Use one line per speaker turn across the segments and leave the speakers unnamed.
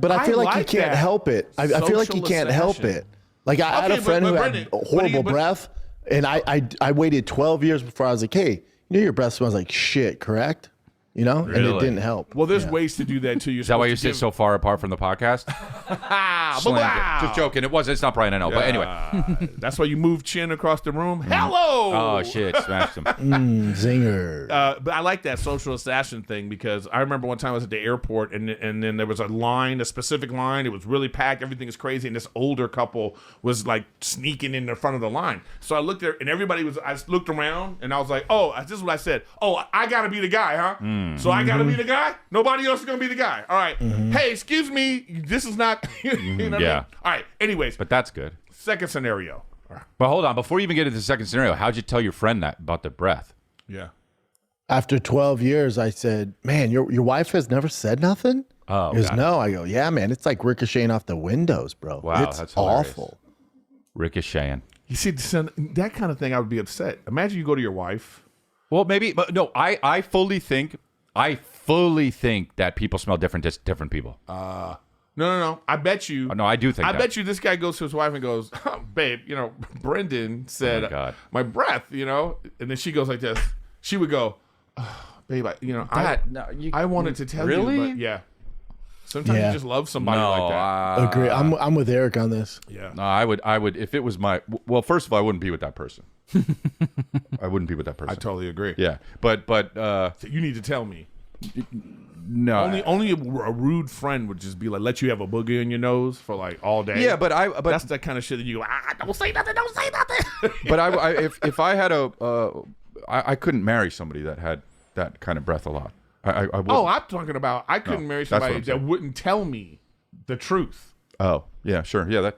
but I feel like you can't help it. I feel like you can't help it. Like I had a friend who had horrible breath, and I waited 12 years before I was like, hey, you know your breath smells like shit, correct? You know, and it didn't help.
Well, there's ways to do that too.
Is that why you sit so far apart from the podcast? Just joking. It's not Brian, I know. But anyway.
That's why you move chin across the room. Hello!
Oh, shit. Smashed him.
Zinger.
But I like that social assassin thing because I remember one time I was at the airport and then there was a specific line. It was really packed. Everything is crazy. And this older couple was like sneaking in the front of the line. So I looked there and I looked around and I was like, oh, this is what I said. Oh, I got to be the guy, huh? So I gotta be the guy? Nobody else is gonna be the guy. All right. Hey, excuse me. This is not. You know what I mean? All right. Anyways.
But that's good.
Second scenario.
But hold on. Before you even get into the second scenario, how'd you tell your friend that about the breath?
Yeah.
After 12 years, I said, man, your wife has never said nothing?
Oh,
he goes, no. I go, yeah, man. It's like ricocheting off the windows, bro.
Wow,
it's
that's hilarious.
awful.
Ricocheting.
You see, that kind of thing, I would be upset. Imagine you go to your wife.
Well, maybe, but no, I fully think that people smell different to different people.
No. I bet you.
No, I do think
I
that.
bet you this guy goes to his wife and goes, oh, babe, Brendan said, my breath, and then she goes like this. She would go, oh, babe, I wanted to tell you, but yeah. Sometimes you just love somebody like that.
Agree. I'm with Eric on this.
Yeah.
No, I would if it was well, first of all, I wouldn't be with that person. I wouldn't be with that person.
I totally agree.
Yeah. But
so you need to tell me.
No.
Only a rude friend would just be like, let you have a boogie in your nose for like all day.
Yeah, but
that's that kind of shit that you go, don't say nothing.
But if I had I couldn't marry somebody that had that kind of breath a lot. I
I'm talking about I couldn't marry somebody that wouldn't tell me the truth.
Oh, yeah, sure. Yeah,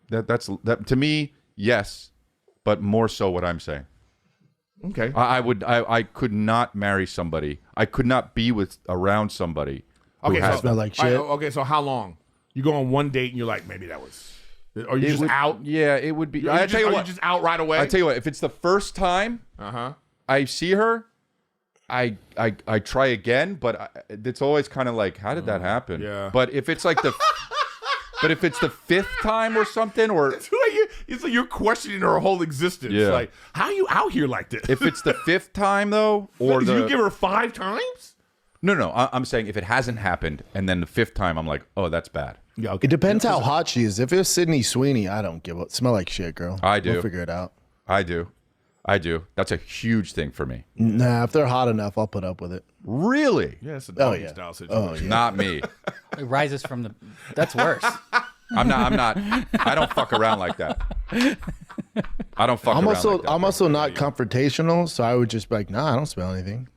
that's to me, yes, but more so what I'm saying.
Okay.
I could not marry somebody. I could not be around somebody who
smell like shit.
Okay, so how long? You go on one date and you're like, maybe that was. Are you just out?
Yeah, it would be.
I tell you what, you just out right away.
I tell you what, if it's the first time I see her, I try again, but it's always kind of like, how did that happen?
Yeah.
But if it's like the fifth time or something, or
it's like you're questioning her whole existence.
Yeah.
Like, how are you out here like this?
If it's the fifth time though, or
did you give her 5 times?
No. I'm saying if it hasn't happened, and then the fifth time, I'm like, oh, that's bad.
Yeah. Okay.
It depends how hot she is. If it was Sydney Sweeney, I don't give a smell like shit, girl.
I do.
We'll figure it out.
I do. That's a huge thing for me.
Nah, if they're hot enough, I'll put up with it.
Really?
Yeah, it's a doggy style situation.
Oh, yeah.
Not me.
It rises from the. That's worse.
I'm not. I don't fuck around like that. I don't fuck around like that.
I'm also not confrontational, so I would just be like, nah, I don't smell anything.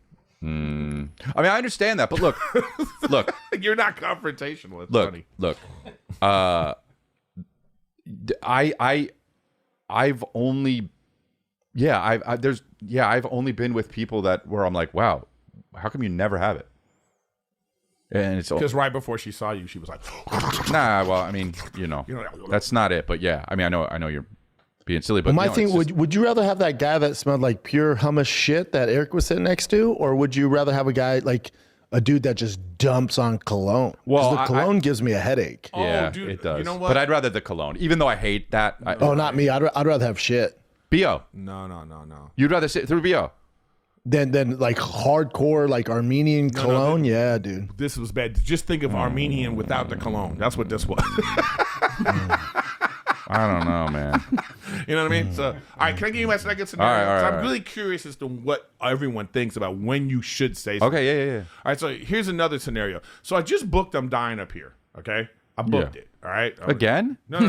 I mean, I understand that, but look.
You're not confrontational. It's funny.
Look. I've only. Yeah, I've only been with people where I'm like, wow, how come you never have it? And it's
because right before she saw you, she was like,
nah. Well, I mean, that's not it. But yeah, I mean, I know you're being silly, but
my thing would you rather have that guy that smelled like pure hummus shit that Eric was sitting next to, or would you rather have a guy like a dude that just dumps on cologne?
Well,
the cologne gives me a headache.
Yeah,
dude,
it does.
You know what?
But I'd rather the cologne, even though I hate that.
Not me. I'd rather have shit.
BO.
No.
You'd rather sit through BO.
Then like hardcore like Armenian cologne. Yeah, dude.
This was bad. Just think of Armenian without the cologne. That's what this was.
I don't know, man.
You know what I mean? So, all right, can I give you my second scenario?
All right,
I'm really curious as to what everyone thinks about when you should say something.
Okay, yeah.
All right, so here's another scenario. So I just booked I'm Dying Up Here, okay? I booked it, all right?
Again?
No.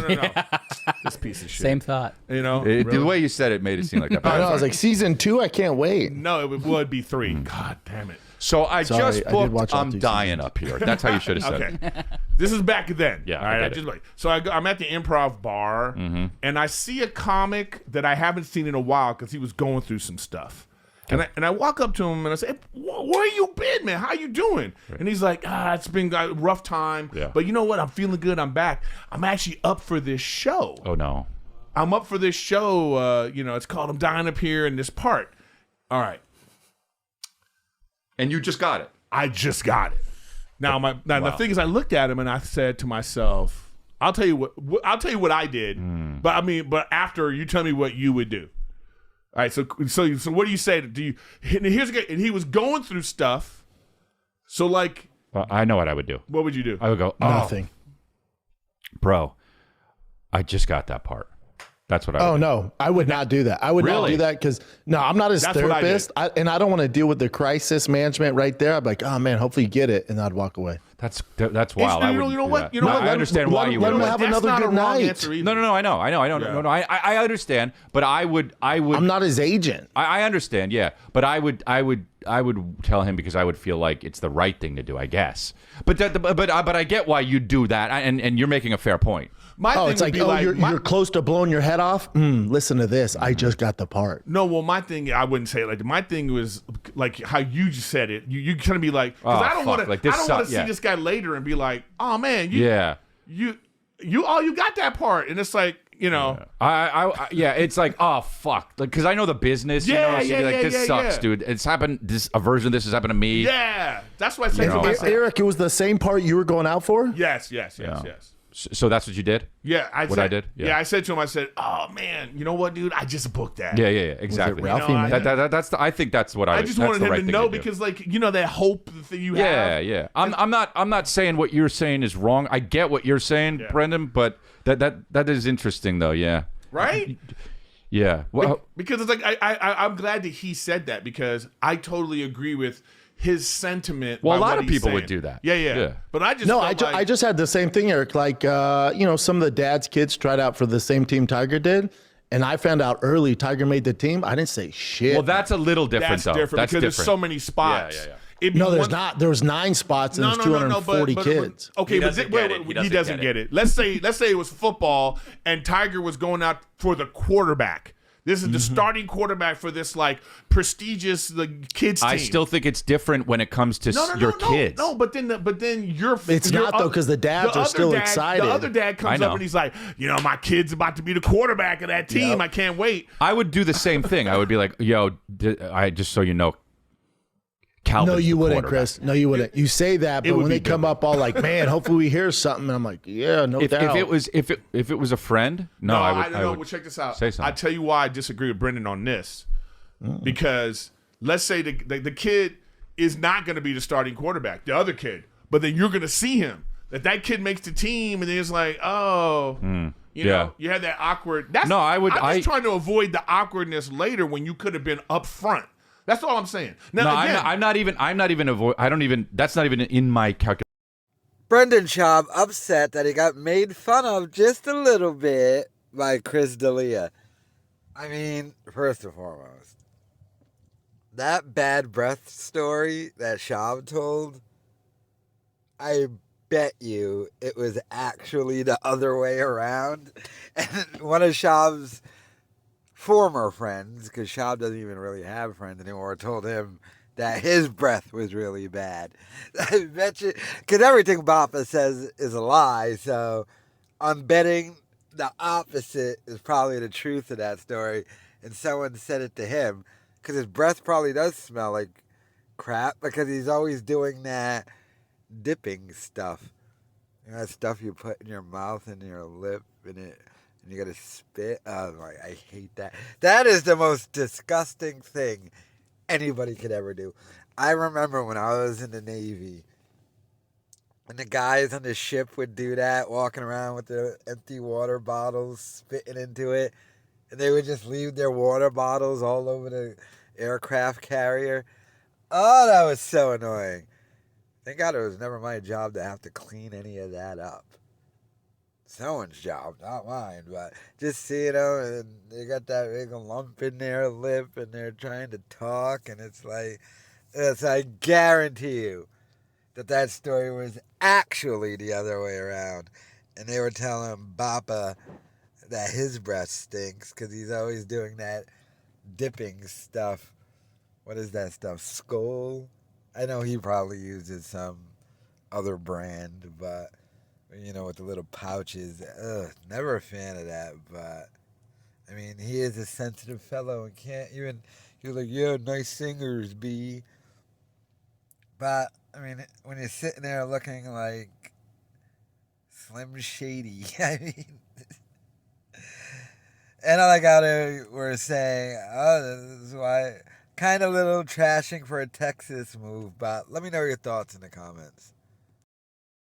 This piece of shit.
Same thought.
Really?
The way you said it made it seem like that.
I know. I was like, season 2, I can't wait.
No, it would be 3. God damn it.
So I just booked I'm Dying
seasons.
Up Here. That's how you should have said it.
Okay. This is back then.
Yeah,
all right. So I'm at the Improv bar, and I see a comic that I haven't seen in a while because he was going through some stuff. And I walk up to him and I say, hey, where you been, man? How you doing? Right. And he's like, it's been a rough time.
Yeah.
But you know what? I'm feeling good. I'm back. I'm actually up for this show.
Oh, no.
I'm up for this show. It's called I'm Dying Up Here in this part. All right.
And you just got it.
I just got it. Now the thing is, I looked at him and I said to myself, I'll tell you what I did. But after you tell me what you would do. All right, so what do you say? And here's again, and he was going through stuff. So like,
I know what I would do.
What would you do?
I would go,
Nothing.
Bro, I just got that part. That's what I would do.
Oh, no. I would not do that. I would not do that because, no, I'm not his therapist. And I don't want to deal with the crisis management right there. I'm like, oh, man, hopefully you get it. And I'd walk away.
That's wild.
You know what?
I understand why you would.
Let him have another good night.
No, I know. No, I understand. But I would. I'm
not his agent.
I understand, yeah. But I would tell him because I would feel like it's the right thing to do, I guess. But I get why you do that, and you're making a fair point.
It's like, you're close to blowing your head off. Listen to this. I just got the part.
No, well, my thing, I wouldn't say it like that. My thing was like how you just said it. You kind of be like, because I don't want to see this guy later and be like, oh man, you got that part, and it's like, you know,
it's like, oh fuck, like because I know the business. This sucks, dude. It's happened. A version of this has happened to me.
Yeah, that's what I said to myself.
Eric, it was the same part you were going out for.
Yes.
So that's what you did?
Yeah, I did.
Yeah.
I said to him, I said, "Oh man, you know what, dude? I just booked that."
Yeah, exactly.
Ralphie, man?
I think that's what I
just wanted him to know because, like, you know, that hope that you have.
Yeah. I'm not saying what you're saying is wrong. I get what you're saying, Brendan, but that is interesting though. Yeah.
Right.
Yeah. Well,
because it's like I'm glad that he said that because I totally agree with his sentiment.
Well, a lot of people would do that.
Yeah. But I just
I just had the same thing, Eric. Like, some of the dad's kids tried out for the same team Tiger did, and I found out early Tiger made the team. I didn't say shit.
Well, that's a little different,
though. That's different because there's so many spots. Yeah.
No, there's not. There was 9 spots and there's 240 kids.
Okay, he doesn't get it. Let's say it was football and Tiger was going out for the quarterback. This is the starting quarterback for this like prestigious kids team.
I still think it's different when it comes to your kids.
No, but then you're.
It's not though because the dads are still excited.
The other dad comes up and he's like, my kid's about to be the quarterback of that team. Yep. I can't wait.
I would do the same thing. I would be like, I just so you know. Calvin's
no, you wouldn't, Chris. No, you wouldn't. You say that, but when they come up all like, "Man, hopefully we hear something," and I'm like, "Yeah, no doubt."
If it was a friend, I would.
Well, check this out.
Say something.
I tell you why I disagree with Brendan on this, because let's say the kid is not going to be the starting quarterback, the other kid, but then you're going to see him. That kid makes the team, and then it's like, you know, you had that awkward. I'm just trying to avoid the awkwardness later when you could have been up front. That's all I'm saying. Now,
I'm not even. That's not even in my calculation.
Brendan Schaub upset that he got made fun of just a little bit by Chris D'Elia. I mean, first and foremost, that bad breath story that Schaub told, I bet you it was actually the other way around. And one of Schaub's former friends, because Schaub doesn't even really have friends anymore, told him that his breath was really bad. I bet you, because everything Bappa says is a lie, so I'm betting the opposite is probably the truth of that story, and someone said it to him, because his breath probably does smell like crap, because he's always doing that dipping stuff. You know, that stuff you put in your mouth and your lip, and you gotta spit. Oh, I hate that. That is the most disgusting thing anybody could ever do. I remember when I was in the Navy, and the guys on the ship would do that, walking around with their empty water bottles, spitting into it, and they would just leave their water bottles all over the aircraft carrier. Oh, that was so annoying. Thank God it was never my job to have to clean any of that up. Someone's job, not mine, but just seeing them, and they got that big lump in their lip, and they're trying to talk, and it's like, I guarantee you that story was actually the other way around, and they were telling Bappa that his breath stinks, because he's always doing that dipping stuff. What is that stuff, Skull? I know he probably uses some other brand, but with the little pouches. Never a fan of that, but I mean, he is a sensitive fellow and can't even. He was like, "Yeah, nice singers, B." But I mean, when you're sitting there looking like Slim Shady, I mean, and all I got were saying, oh, this is why, kind of little trashing for a Texas move, but let me know your thoughts in the comments.